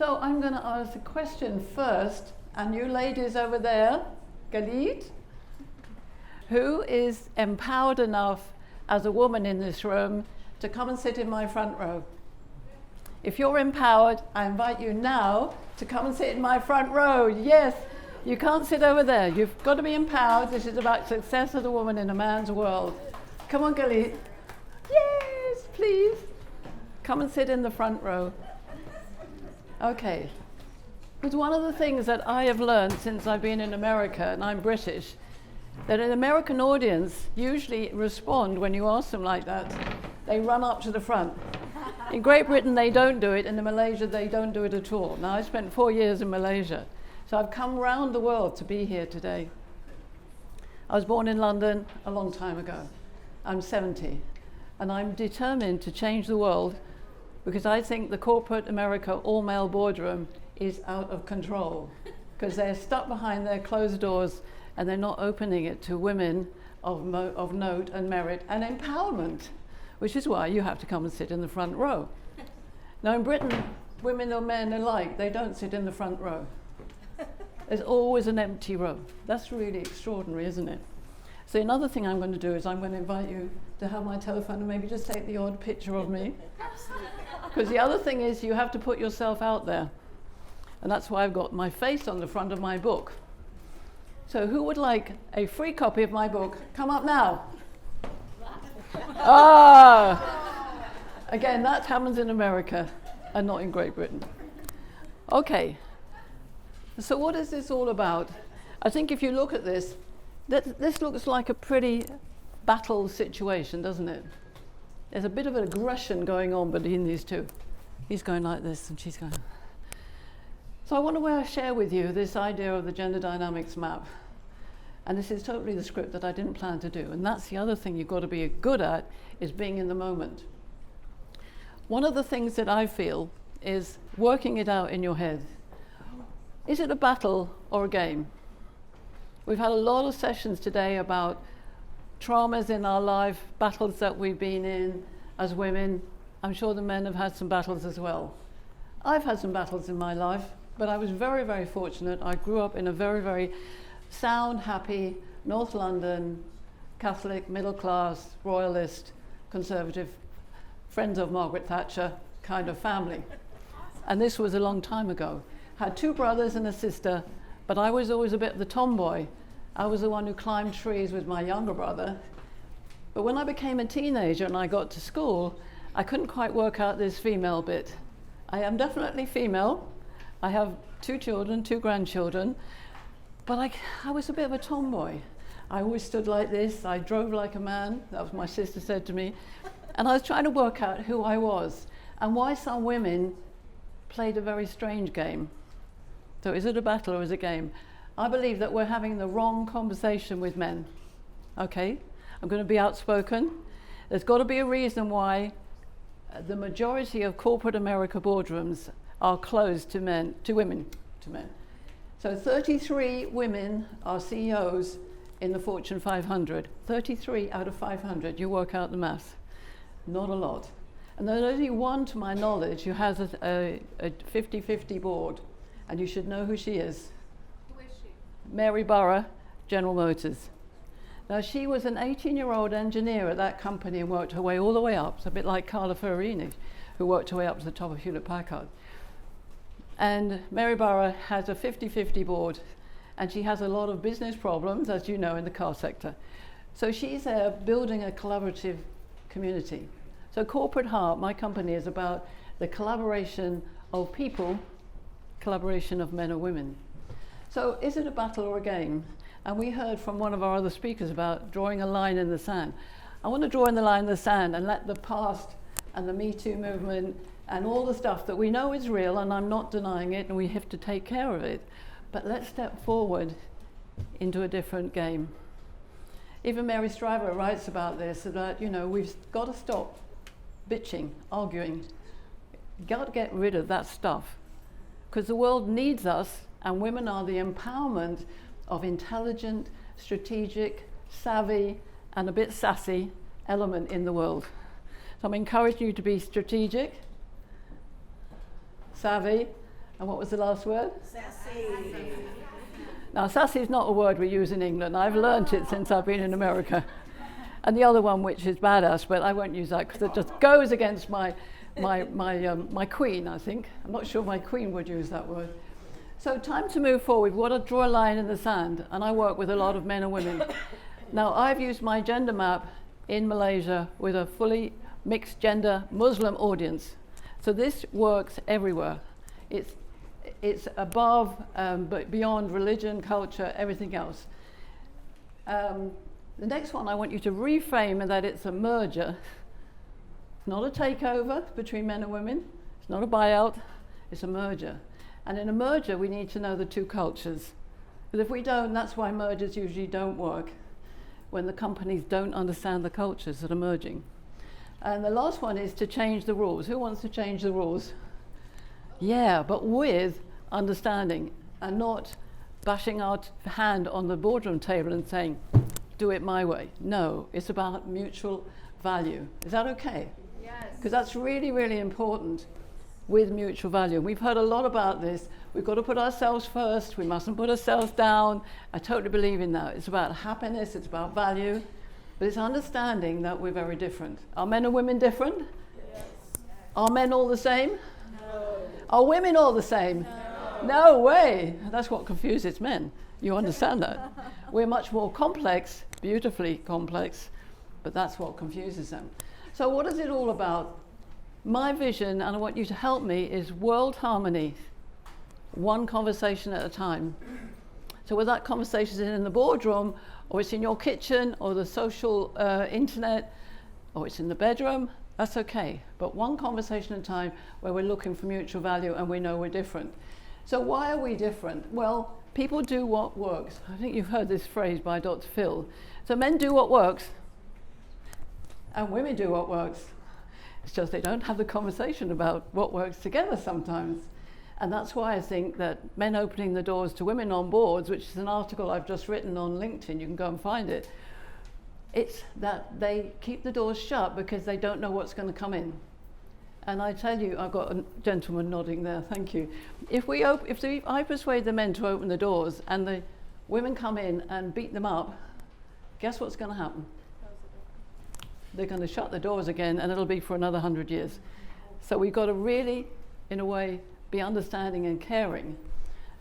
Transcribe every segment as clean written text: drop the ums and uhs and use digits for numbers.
So I'm going to ask a question first, and you ladies over there, Galit, who is empowered enough as a woman in this room to come and sit in my front row? If you're empowered, I invite you now to come and sit in my front row. Yes, you can't sit over there. You've got to be empowered. This is about success as a woman in a man's world. Come on, Galit. Yes, please. Come and sit in the front row. Okay. It's one of the things that I have learned since I've been in America, and I'm British, that an American audience usually respond when you ask them like that. They run up to the front. In Great Britain, they don't do it. And in Malaysia, they don't do it at all. Now, I spent 4 years in Malaysia, so I've come around the world to be here today. I was born in London a long time ago. I'm 70, and I'm determined to change the world because I think the corporate America all-male boardroom is out of control because they're stuck behind their closed doors and they're not opening it to women of note and merit and empowerment, which is why you have to come and sit in the front row. Now in Britain, women or men alike, they don't sit in the front row. There's always an empty row. That's really extraordinary, isn't it? So another thing I'm going to do is I'm going to invite you to have my telephone and maybe just take the odd picture of me. Because the other thing is you have to put yourself out there. And that's why I've got my face on the front of my book. So who would like a free copy of my book? Come up now. Again, that happens in America and not in Great Britain. Okay. So what is this all about? I think if you look at this, this looks like a pretty battle situation, doesn't it? There's a bit of aggression going on between these two. He's going like this and she's going. So I want to share with you this idea of the gender dynamics map. And this is totally the script that I didn't plan to do. And that's the other thing you've got to be good at, is being in the moment. One of the things that I feel is working it out in your head. Is it a battle or a game? We've had a lot of sessions today about traumas in our life, battles that we've been in as women. I'm sure the men have had some battles as well. I've had some battles in my life, but I was very, very fortunate. I grew up in a very, very sound, happy, North London, Catholic, middle class, royalist, conservative, friends of Margaret Thatcher kind of family. And this was a long time ago. Had 2 brothers and a sister, but I was always a bit of the tomboy. I was the one who climbed trees with my younger brother. But when I became a teenager and I got to school, I couldn't quite work out this female bit. I am definitely female. I have 2 children, 2 grandchildren, but I was a bit of a tomboy. I always stood like this. I drove like a man. That was what my sister said to me. And I was trying to work out who I was and why some women played a very strange game. So is it a battle or is it a game? I believe that we're having the wrong conversation with men. Okay? I'm going to be outspoken. There's got to be a reason why the majority of corporate America boardrooms are closed to men, to women, to men. So 33 women are CEOs in the Fortune 500. 33 out of 500. You work out the math. Not a lot. And there's only one, to my knowledge, who has a 50-50 board. And you should know who she is. Who is she? Mary Barra, General Motors. Now, she was an 18-year-old engineer at that company and worked her way all the way up. It's a bit like Carla Ferrini, who worked her way up to the top of Hewlett-Packard. And Mary Barra has a 50-50 board, and she has a lot of business problems, as you know, in the car sector. So she's building a collaborative community. So Corporate Heart, my company, is about the collaboration of people, collaboration of men or women. So is it a battle or a game? And we heard from one of our other speakers about drawing a line in the sand. I want to draw in the line in the sand and let the past and the Me Too movement and all the stuff that we know is real, and I'm not denying it, and we have to take care of it. But let's step forward into a different game. Even Mary Stryver writes about this, that, we've got to stop bitching, arguing. Got to get rid of that stuff. Because the world needs us, and women are the empowerment of intelligent, strategic, savvy, and a bit sassy element in the world. So I'm encouraging you to be strategic, savvy, And what was the last word? Sassy. Now, sassy is not a word we use in England. I've learnt it since I've been in America. And the other one, which is badass, but I won't use that because it just goes against my queen, I think. I'm not sure my queen would use that word. So time to move forward. We've got to draw a line in the sand, and I work with a lot of men and women. Now, I've used my gender map in Malaysia with a fully mixed gender Muslim audience. So this works everywhere. It's above, but beyond religion, culture, everything else. The next one, I want you to reframe that it's a merger. It's not a takeover between men and women. It's not a buyout. It's a merger. And in a merger, we need to know the two cultures. Because if we don't, that's why mergers usually don't work, when the companies don't understand the cultures that are merging. And the last one is to change the rules. Who wants to change the rules? Yeah, but with understanding and not bashing our hand on the boardroom table and saying, do it my way. No, it's about mutual value. Is that okay? Yes. Because that's really, really important with mutual value. We've heard a lot about this. We've got to put ourselves first. We mustn't put ourselves down. I totally believe in that. It's about happiness. It's about value. But it's understanding that we're very different. Are men and women different? Yes. Are men all the same? No. Are women all the same? No. No way. That's what confuses men. You understand that? We're much more complex, beautifully complex, but that's what confuses them. So what is it all about? My vision, and I want you to help me, is world harmony, one conversation at a time. So whether that conversation is in the boardroom, or it's in your kitchen, or the social internet, or it's in the bedroom, that's okay. But one conversation at a time where we're looking for mutual value and we know we're different. So why are we different? Well, people do what works. I think you've heard this phrase by Dr. Phil. So men do what works, and women do what works. It's just they don't have the conversation about what works together sometimes. And that's why I think that men opening the doors to women on boards, which is an article I've just written on LinkedIn, you can go and find it, it's that they keep the doors shut because they don't know what's going to come in. And I tell you, I've got a gentleman nodding there, thank you. If I persuade the men to open the doors and the women come in and beat them up, guess what's going to happen? They're going to shut the doors again, and it'll be for another 100 years. So we've got to really, in a way, be understanding and caring.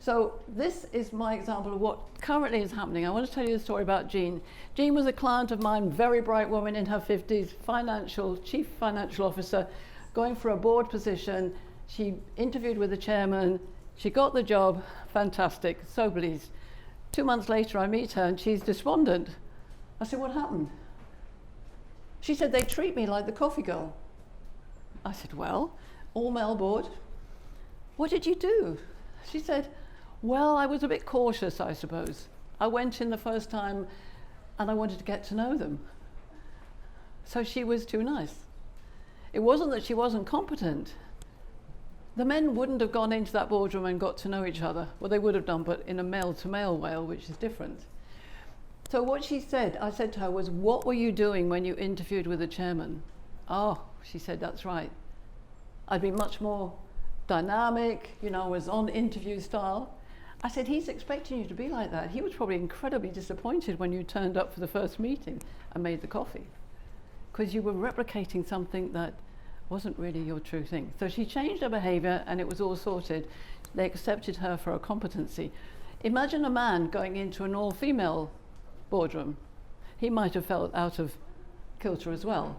So this is my example of what currently is happening. I want to tell you a story about Jean. Jean was a client of mine, very bright woman in her 50s, chief financial officer, going for a board position. She interviewed with the chairman. She got the job. Fantastic. So pleased. 2 months later, I meet her, and she's despondent. I said, what happened? She said, they treat me like the coffee girl. I said, well, all male board. What did you do? She said, well, I was a bit cautious, I suppose. I went in the first time and I wanted to get to know them. So she was too nice. It wasn't that she wasn't competent. The men wouldn't have gone into that boardroom and got to know each other. Well, they would have done, but in a male-to-male way, which is different. So what she said, I said to her, was, what were you doing when you interviewed with the chairman? Oh, she said, that's right. I'd been much more dynamic, was on interview style. I said, he's expecting you to be like that. He was probably incredibly disappointed when you turned up for the first meeting and made the coffee, because you were replicating something that wasn't really your true thing. So she changed her behavior and it was all sorted. They accepted her for her competency. Imagine a man going into an all-female boardroom. He might have felt out of kilter as well.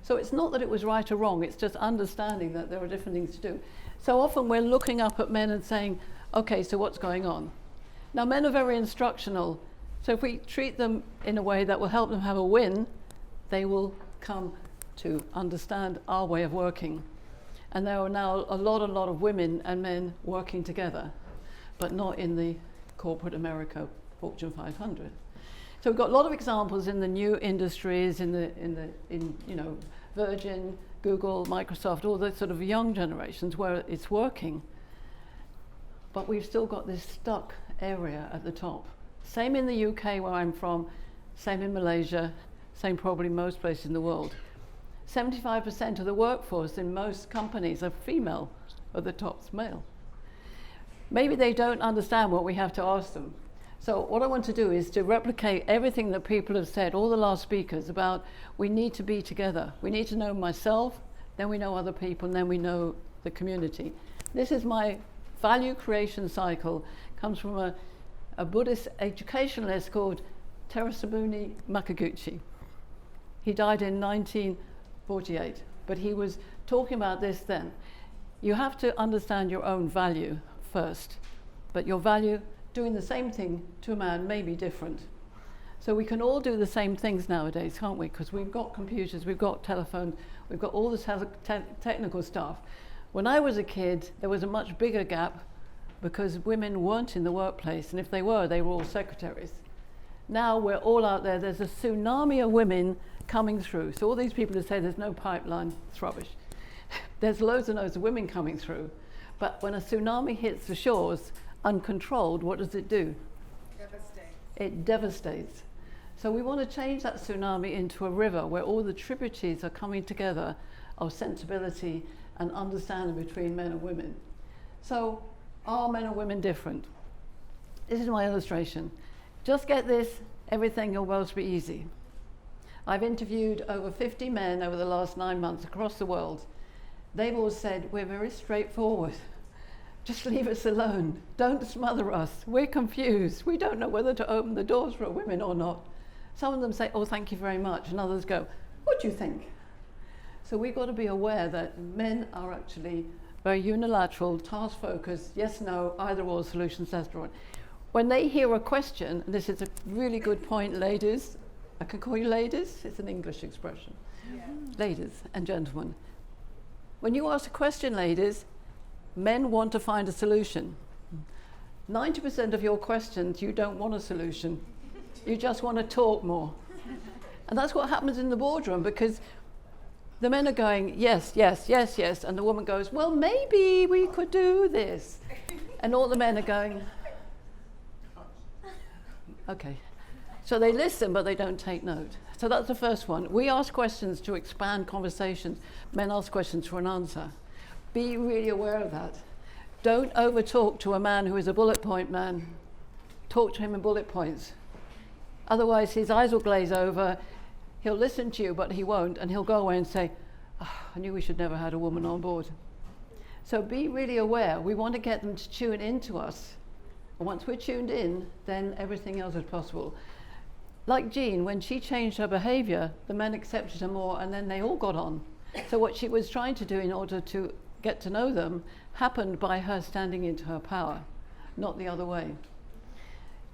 So it's not that it was right or wrong, it's just understanding that there are different things to do. So often we're looking up at men and saying, okay, so what's going on? Now men are very instructional, so if we treat them in a way that will help them have a win, they will come to understand our way of working. And there are now a lot of women and men working together, but not in the corporate America Fortune 500. So we've got a lot of examples in the new industries, in Virgin, Google, Microsoft, all those sort of young generations where it's working. But we've still got this stuck area at the top. Same in the UK where I'm from, same in Malaysia, same probably most places in the world. 75% of the workforce in most companies are female, at the top's male. maybe they don't understand what we have to ask them. So what I want to do is to replicate everything that people have said, all the last speakers, about we need to be together. We need to know myself, then we know other people, and then we know the community. This is my value creation cycle. Comes from a Buddhist educationalist called Terasabuni Makaguchi. He died in 1948, but he was talking about this then. You have to understand your own value first, but your value doing the same thing to a man may be different. So we can all do the same things nowadays, can't we? Because we've got computers, we've got telephones, we've got all this technical stuff. When I was a kid, there was a much bigger gap because women weren't in the workplace, and if they were all secretaries. Now we're all out there. There's a tsunami of women coming through. So all these people who say there's no pipeline, it's rubbish. There's loads and loads of women coming through. But when a tsunami hits the shores, uncontrolled, what does it do? Devastates. It devastates. So we want to change that tsunami into a river where all the tributaries are coming together of sensibility and understanding between men and women. So are men and women different? This is my illustration. Just get this, everything will well be easy. I've interviewed over 50 men over the last 9 months across the world. They've all said, we're very straightforward. Just leave us alone. Don't smother us. We're confused. We don't know whether to open the doors for women or not. Some of them say, oh, thank you very much. And others go, what do you think? So we've got to be aware that men are actually very unilateral, task-focused, yes, no, either or solutions, that's right. When they hear a question, and this is a really good point, ladies, I can call you ladies, it's an English expression. Yeah. Ladies and gentlemen. When you ask a question, ladies, men want to find a solution. 90% of your questions, you don't want a solution. You just want to talk more. And that's what happens in the boardroom, because the men are going, yes, yes, yes, yes, and the woman goes, well, maybe we could do this. And all the men are going, okay. So they listen, but they don't take note. So that's the first one. We ask questions to expand conversations. Men ask questions for an answer. Be really aware of that. Don't over-talk to a man who is a bullet point man. Talk to him in bullet points. Otherwise, his eyes will glaze over. He'll listen to you, but he won't, and he'll go away and say, oh, I knew we should never had a woman on board. So be really aware. We want to get them to tune into us. And once we're tuned in, then everything else is possible. Like Jean, when she changed her behavior, the men accepted her more, and then they all got on. So what she was trying to do in order to get to know them happened by her standing into her power, not the other way.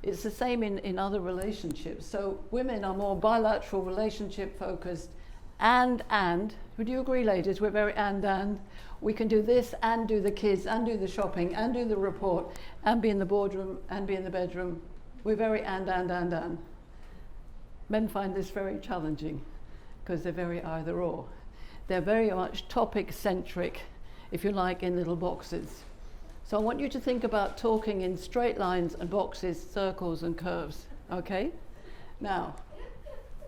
It's the same in other relationships. So women are more bilateral, relationship focused, and. Would you agree, ladies? We're very and. We can do this and do the kids and do the shopping and do the report and be in the boardroom and be in the bedroom. We're very and. Men find this very challenging because they're very either or. They're very much topic-centric, if you like, in little boxes. So I want you to think about talking in straight lines and boxes, circles and curves, okay? Now,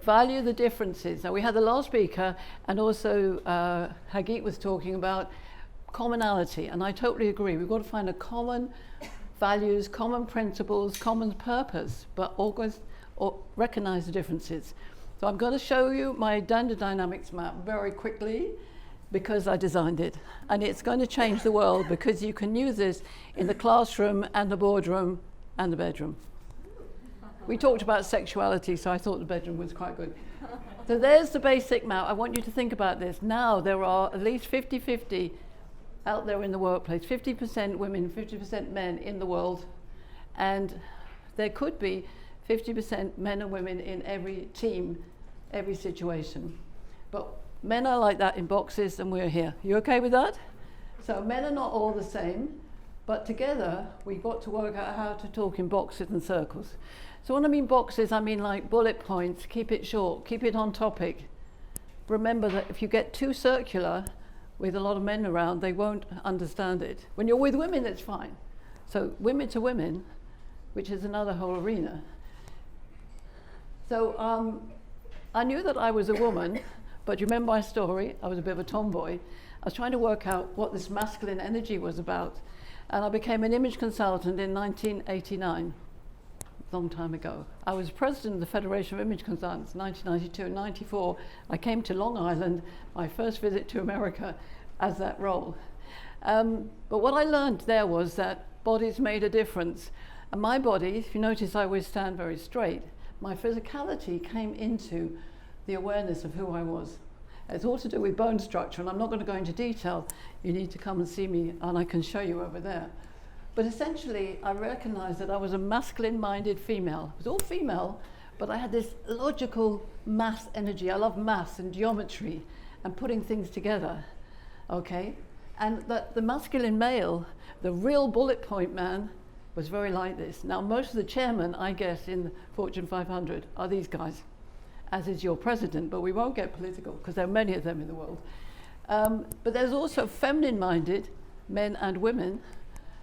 value the differences. Now we had the last speaker, and also Hagit was talking about commonality, and I totally agree. We've got to find a common values, common principles, common purpose, but always recognize the differences. So I'm going to show you my gender dynamics map very quickly, because I designed it. And it's going to change the world, because you can use this in the classroom and the boardroom and the bedroom. We talked about sexuality, so I thought the bedroom was quite good. So there's the basic map. I want you to think about this. Now there are at least 50-50 out there in the workplace, 50% women, 50% men in the world. And there could be 50% men and women in every team, every situation. But men are like that in boxes, and we're here. You okay with that? So men are not all the same, but together we've got to work out how to talk in boxes and circles. So when I mean boxes, I mean like bullet points. Keep it short, keep it on topic. Remember that if you get too circular with a lot of men around, they won't understand it. When you're with women, it's fine. So women to women, which is another whole arena. So I knew that I was a woman. But you remember my story? I was a bit of a tomboy. I was trying to work out what this masculine energy was about. And I became an image consultant in 1989, a long time ago. I was president of the Federation of Image Consultants in 1992 and 94. I came to Long Island, my first visit to America, as that role. But what I learned there was that bodies made a difference. And my body, if you notice, I always stand very straight. My physicality came into the awareness of who I was. It's all to do with bone structure, and I'm not going to go into detail. You need to come and see me, and I can show you over there. But essentially, I recognized that I was a masculine-minded female. It was all female, but I had this logical mass energy. I love maths and geometry and putting things together, okay? And that the masculine male, the real bullet point man, was very like this. Now, most of the chairmen, I guess, in the Fortune 500 are these guys, as is your president, but we won't get political because there are many of them in the world. But there's also feminine-minded men and women.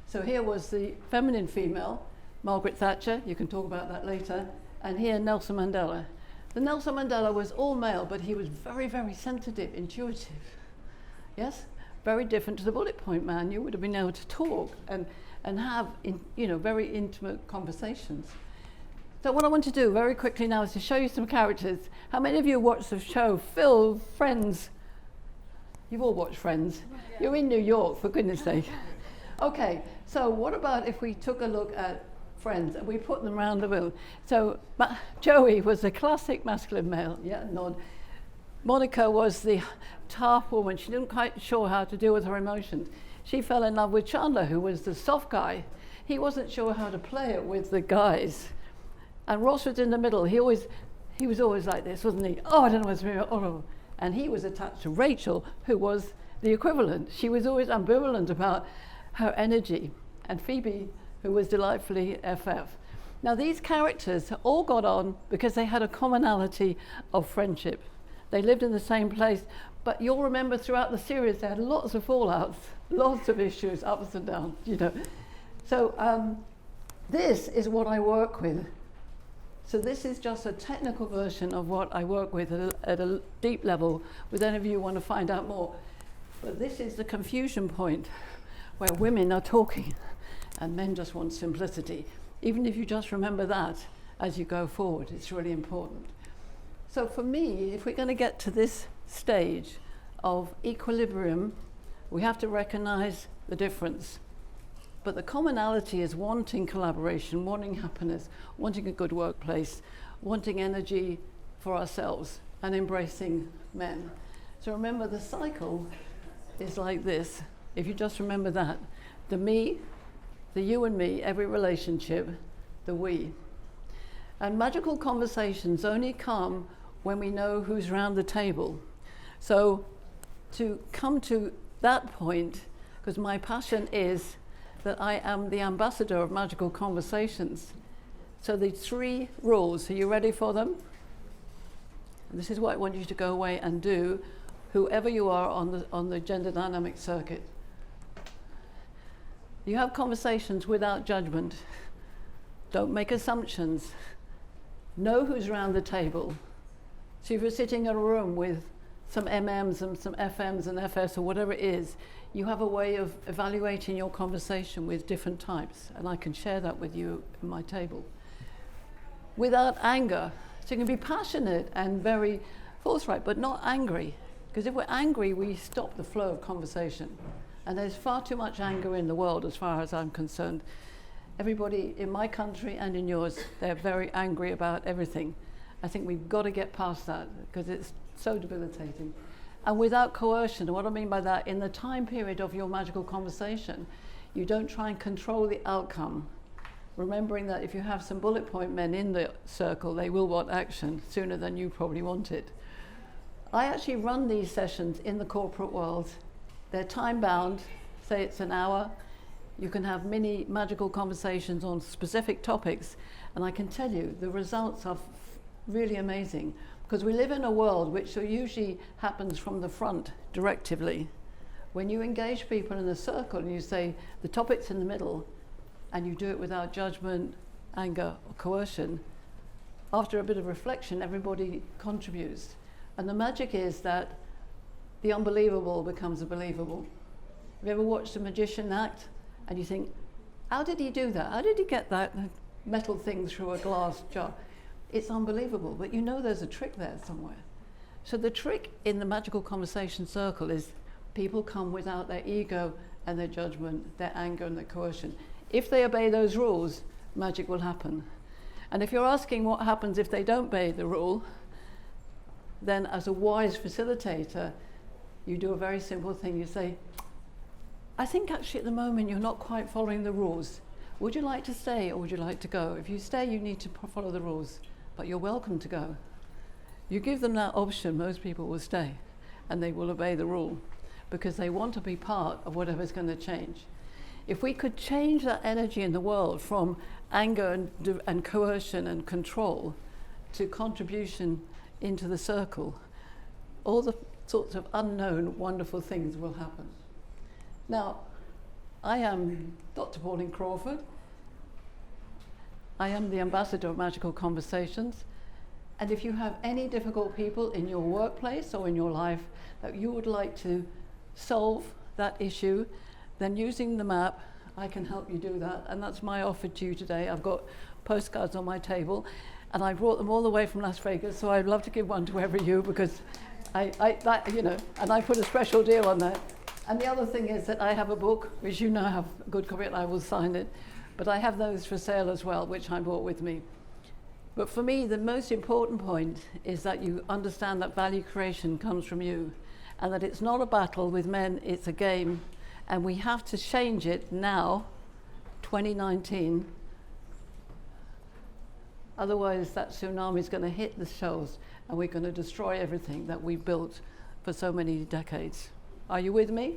So here was the feminine female, Margaret Thatcher, you can talk about that later, and here Nelson Mandela. The Nelson Mandela was all male, but he was very, very sensitive, intuitive. Yes? Very different to the bullet point man. You would have been able to talk and have very intimate conversations. So what I want to do very quickly now is to show you some characters. How many of you watched the show Phil, Friends? You've all watched Friends. Yeah. You're in New York, for goodness sake. Okay, so what about if we took a look at Friends and we put them around the room? So Joey was the classic masculine male, yeah, nod. Monica was the tough woman. She didn't quite sure how to deal with her emotions. She fell in love with Chandler, who was the soft guy. He wasn't sure how to play it with the guys. And Ross was in the middle. He was always like this, wasn't he? Oh, I don't know what's going on. Oh. And he was attached to Rachel, who was the equivalent. She was always ambivalent about her energy. And Phoebe, who was delightfully FF. Now, these characters all got on because they had a commonality of friendship. They lived in the same place, but you'll remember throughout the series they had lots of fallouts, lots of issues, ups and downs, So this is what I work with. So this is just a technical version of what I work with at a deep level, with any of you who want to find out more. But this is the confusion point where women are talking and men just want simplicity. Even if you just remember that as you go forward, it's really important. So for me, if we're going to get to this stage of equilibrium, we have to recognize the difference. But the commonality is wanting collaboration, wanting happiness, wanting a good workplace, wanting energy for ourselves, and embracing men. So remember, the cycle is like this. If you just remember that, the me, the you and me, every relationship, the we. And magical conversations only come when we know who's round the table. So to come to that point, because my passion is that I am the ambassador of magical conversations. So the 3 rules, are you ready for them? And this is what I want you to go away and do, whoever you are on the gender dynamic circuit. You have conversations without judgment. Don't make assumptions. Know who's around the table. So if you're sitting in a room with some MMs and some FMs and FS or whatever it is, you have a way of evaluating your conversation with different types, and I can share that with you in my table. Without anger. So you can be passionate and very forthright, but not angry. Because if we're angry, we stop the flow of conversation. And there's far too much anger in the world as far as I'm concerned. Everybody in my country and in yours, they're very angry about everything. I think we've got to get past that because it's so debilitating. And without coercion, and what I mean by that, in the time period of your magical conversation, you don't try and control the outcome. Remembering that if you have some bullet point men in the circle, they will want action sooner than you probably want it. I actually run these sessions in the corporate world. They're time bound, say it's an hour. You can have mini magical conversations on specific topics, and I can tell you the results are really amazing. Because we live in a world which usually happens from the front, directively. When you engage people in a circle and you say the topic's in the middle, and you do it without judgment, anger, or coercion, after a bit of reflection, everybody contributes. And the magic is that the unbelievable becomes believable. Have you ever watched a magician act? And you think, how did he do that? How did he get that metal thing through a glass jar? It's unbelievable, but you know there's a trick there somewhere. So the trick in the magical conversation circle is people come without their ego and their judgment, their anger and their coercion. If they obey those rules, magic will happen. And if you're asking what happens if they don't obey the rule, then as a wise facilitator, you do a very simple thing. You say, I think actually at the moment you're not quite following the rules. Would you like to stay or would you like to go? If you stay, you need to follow the rules, but you're welcome to go. You give them that option, most people will stay and they will obey the rule because they want to be part of whatever's going to change. If we could change that energy in the world from anger and coercion and control to contribution into the circle, all the sorts of unknown wonderful things will happen. Now, I am Dr. Pauline Crawford. I am the ambassador of Magical Conversations. And if you have any difficult people in your workplace or in your life that you would like to solve that issue, then using the map, I can help you do that. And that's my offer to you today. I've got postcards on my table, and I brought them all the way from Las Vegas, so I'd love to give one to every you because and I put a special deal on that. And the other thing is that I have a book, which you now have a good copy, and I will sign it. But I have those for sale as well, which I brought with me. But for me, the most important point is that you understand that value creation comes from you, and that it's not a battle with men, it's a game. And we have to change it now, 2019. Otherwise, that tsunami is going to hit the shoals, and we're going to destroy everything that we've built for so many decades. Are you with me?